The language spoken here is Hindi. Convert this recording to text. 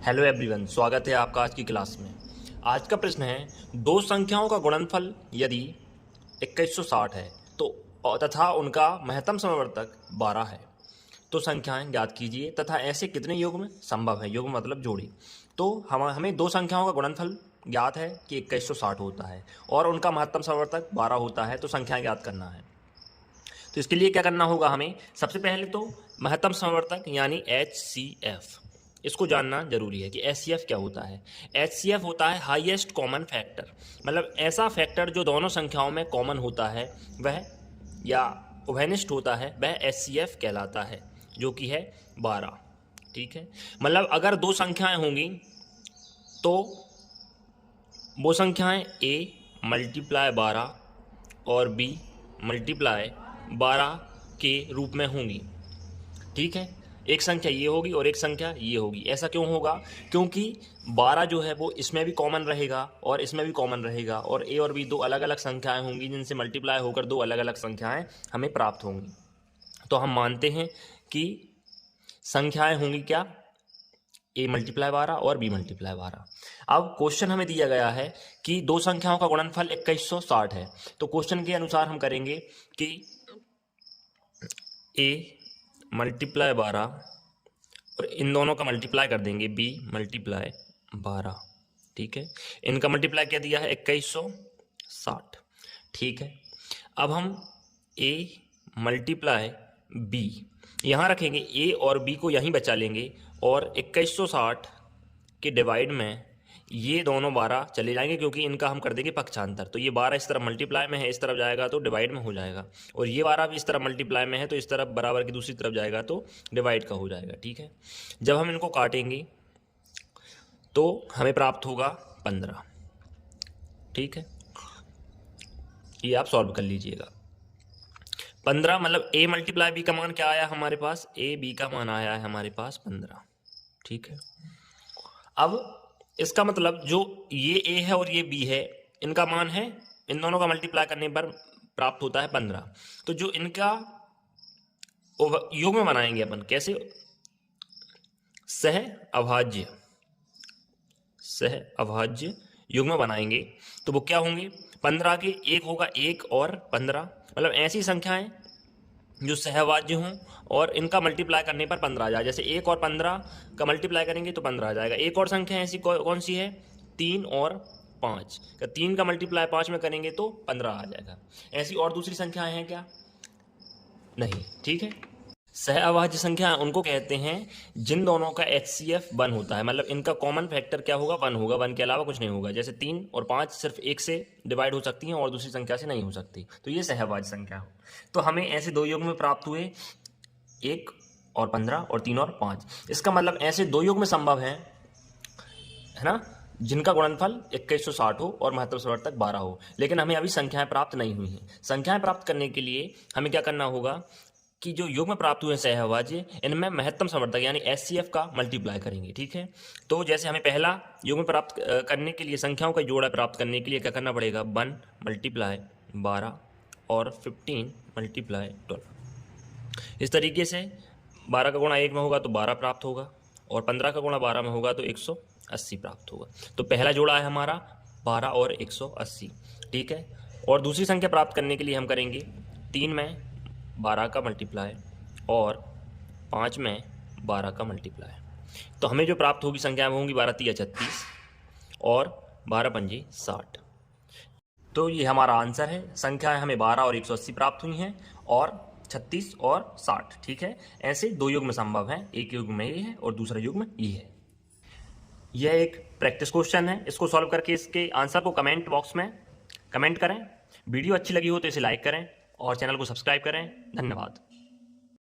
हेलो एवरीवन, स्वागत है आपका आज की क्लास में। आज का प्रश्न है, दो संख्याओं का गुणनफल यदि 2160 है तो तथा उनका महत्तम समवर्तक 12 है तो संख्याएं ज्ञात कीजिए तथा ऐसे कितने युग्म संभव है। युग्म मतलब जोड़ी। तो हमें दो संख्याओं का गुणनफल ज्ञात है कि 2160 होता है और उनका महत्तम समवर्तक 12 होता है, तो संख्याएं ज्ञात करना है। तो इसके लिए क्या करना होगा, हमें सबसे पहले तो महत्तम समवर्तक यानी HCF इसको जानना जरूरी है कि HCF क्या होता है। HCF होता है हाईएस्ट कॉमन फैक्टर, मतलब ऐसा फैक्टर जो दोनों संख्याओं में कॉमन होता है वह या उभयनिष्ठ होता है, वह HCF कहलाता है, जो कि है 12। ठीक है, मतलब अगर दो संख्याएं होंगी तो वो संख्याएं A मल्टीप्लाई 12 और B मल्टीप्लाई 12 के रूप में होंगी। ठीक है, एक संख्या ये होगी और एक संख्या ये होगी। ऐसा क्यों होगा? क्योंकि 12 जो है वो इसमें भी कॉमन रहेगा और इसमें भी कॉमन रहेगा, और A और B दो अलग अलग संख्याएं होंगी जिनसे मल्टीप्लाई होकर दो अलग अलग संख्याएं हमें प्राप्त होंगी। तो हम मानते हैं कि संख्याएं होंगी क्या, A मल्टीप्लाई 12 और B मल्टीप्लाई 12। अब क्वेश्चन हमें दिया गया है कि दो संख्याओं का गुणनफल 2160 है, तो क्वेश्चन के अनुसार हम करेंगे कि A मल्टीप्लाई 12 और इन दोनों का मल्टीप्लाई कर देंगे B मल्टीप्लाई 12। ठीक है, इनका मल्टीप्लाई क्या दिया है 2160। ठीक है, अब हम A मल्टीप्लाई B यहाँ रखेंगे, A और B को यहीं बचा लेंगे और 2160 के डिवाइड में ये दोनों 12 चले जाएंगे क्योंकि इनका हम कर देंगे पक्षांतर। तो ये 12 इस तरफ मल्टीप्लाई में है, इस तरफ जाएगा तो डिवाइड में हो जाएगा, और ये 12 भी इस तरफ मल्टीप्लाई में है तो इस तरफ बराबर की दूसरी तरफ जाएगा तो डिवाइड का हो जाएगा। ठीक है, जब हम इनको काटेंगे तो हमें प्राप्त होगा 15। ठीक है, ये आप सॉल्व कर लीजिएगा। 15 मतलब A मल्टीप्लाई B का मान क्या आया हमारे पास, A B का मान आया है हमारे पास 15। ठीक है, अब इसका मतलब जो ये A है और ये B है, इनका मान है, इन दोनों का मल्टीप्लाई करने पर प्राप्त होता है 15। तो जो इनका योग में बनाएंगे अपन, कैसे, सह अभाज्य योग में बनाएंगे तो वो क्या होंगे, 15 के एक होगा 1 और 15, मतलब ऐसी संख्याएं जो सहभाज्य हों और इनका मल्टीप्लाई करने पर 15 आ जाए। जैसे 1 और 15 का मल्टीप्लाई करेंगे तो 15 आ जाएगा। एक और संख्या ऐसी कौन सी है, 3 और 5 का 3 का मल्टीप्लाई 5 में करेंगे तो 15 आ जाएगा। ऐसी और दूसरी संख्याएं हैं क्या? नहीं। ठीक है, सहअभाज्य संख्या उनको कहते हैं जिन दोनों का HCF 1 होता है, मतलब इनका कॉमन फैक्टर क्या होगा, 1 होगा, 1 के अलावा कुछ नहीं होगा। जैसे 3 और 5 सिर्फ एक से डिवाइड हो सकती हैं और दूसरी संख्या से नहीं हो सकती, तो ये सहअभाज्य संख्या हो। तो हमें ऐसे दो योग में प्राप्त हुए, 1 और 15 और 3 और 5। इसका मतलब ऐसे दो योग में संभव है ना, जिनका गुणनफल 2160 हो और महत्तम समवर्तक 12 हो, लेकिन हमें अभी संख्याएं प्राप्त नहीं हुई हैं। संख्याएं प्राप्त करने के लिए हमें क्या करना होगा कि जो योग में प्राप्त हुए सहअभाज्य, इनमें महत्तम समवर्तक यानी HCF का मल्टीप्लाई करेंगे। ठीक है, तो जैसे हमें पहला योग में प्राप्त करने के लिए, संख्याओं का जोड़ा प्राप्त करने के लिए क्या करना पड़ेगा, 1 मल्टीप्लाई 12 और 15 मल्टीप्लाई 12। इस तरीके से 12 का गुणा 1 में होगा तो 12 प्राप्त होगा और 15 का गुणा 12 में होगा तो 180 प्राप्त होगा। तो पहला जोड़ा है हमारा 12 और 180। ठीक है, और दूसरी संख्या प्राप्त करने के लिए हम करेंगे 3 में 12 का मल्टीप्लाई और 5 में 12 का मल्टीप्लाई। तो हमें जो प्राप्त होगी संख्या में होंगी 12 3 36 और 12 5 60। तो ये हमारा आंसर है। संख्याएं हमें 12 और 180 प्राप्त हुई हैं और 36 और 60। ठीक है, ऐसे दो युग में संभव है, एक युग में ये है और दूसरा युग में ये है। यह एक प्रैक्टिस क्वेश्चन है, इसको सॉल्व करके इसके आंसर को कमेंट बॉक्स में कमेंट करें। वीडियो अच्छी लगी हो तो इसे लाइक करें और चैनल को सब्सक्राइब करें। धन्यवाद।